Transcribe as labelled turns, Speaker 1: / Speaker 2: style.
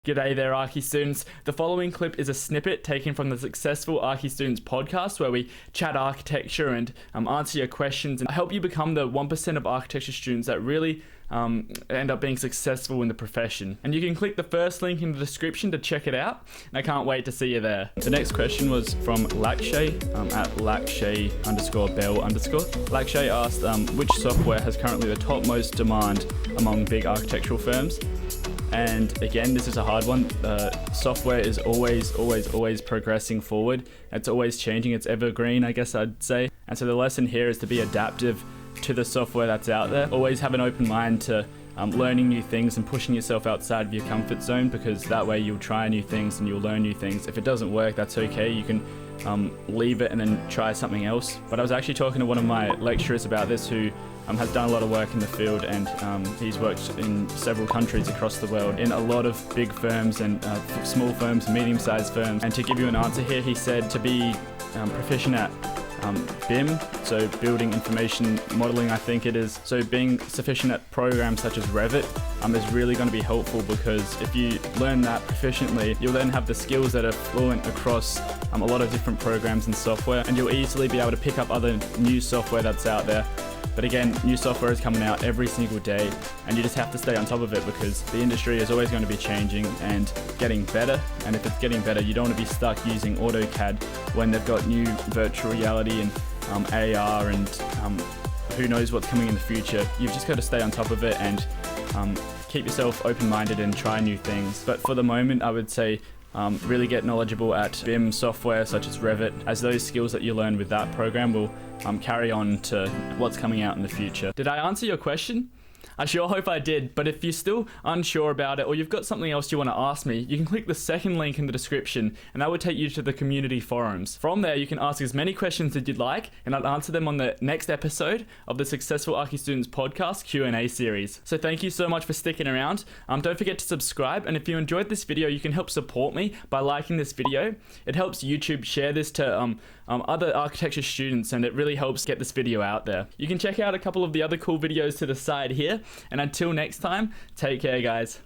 Speaker 1: G'day there, Archi students. The following clip is a snippet taken from the Successful Archi Students podcast, where we chat architecture and answer your questions and help you become the 1% of architecture students that really end up being successful in the profession. And you can click the first link in the description to check it out, and I can't wait to see you there. The next question was from Lakshay at Lakshay_Bell_. Lakshay asked which software has currently the topmost demand among big architectural firms. And again, this is a hard one. Software is always progressing forward. It's always changing. It's evergreen, I guess I'd say. And so the lesson here is to be adaptive to the software that's out there. Always have an open mind to learning new things and pushing yourself outside of your comfort zone, because that way you'll try new things and you'll learn new things. If it doesn't work, that's okay. You can leave it and then try something else. But I was actually talking to one of my lecturers about this, who has done a lot of work in the field, and he's worked in several countries across the world in a lot of big firms and small firms, medium-sized firms. And to give you an answer here, he said to be proficient at BIM, so Building Information Modeling, I think it is. So being sufficient at programs such as Revit is really going to be helpful, because if you learn that proficiently, you'll then have the skills that are fluent across a lot of different programs and software, and you'll easily be able to pick up other new software that's out there. But again, new software is coming out every single day, and you just have to stay on top of it, because the industry is always going to be changing and getting better. And if it's getting better, you don't want to be stuck using AutoCAD when they've got new virtual reality and AR and who knows what's coming in the future. You've just got to stay on top of it and keep yourself open-minded and try new things. But for the moment, I would say really get knowledgeable at BIM software such as Revit, as those skills that you learn with that program will carry on to what's coming out in the future. Did I answer your question? I sure hope I did, but if you're still unsure about it, or you've got something else you want to ask me, you can click the second link in the description, and that will take you to the community forums. From there, you can ask as many questions as you'd like, and I'll answer them on the next episode of the Successful Archi Students podcast Q&A series. So thank you so much for sticking around. Don't forget to subscribe, and if you enjoyed this video, you can help support me by liking this video. It helps YouTube share this to other architecture students, and it really helps get this video out there. You can check out a couple of the other cool videos to the side here, and until next time, take care, guys.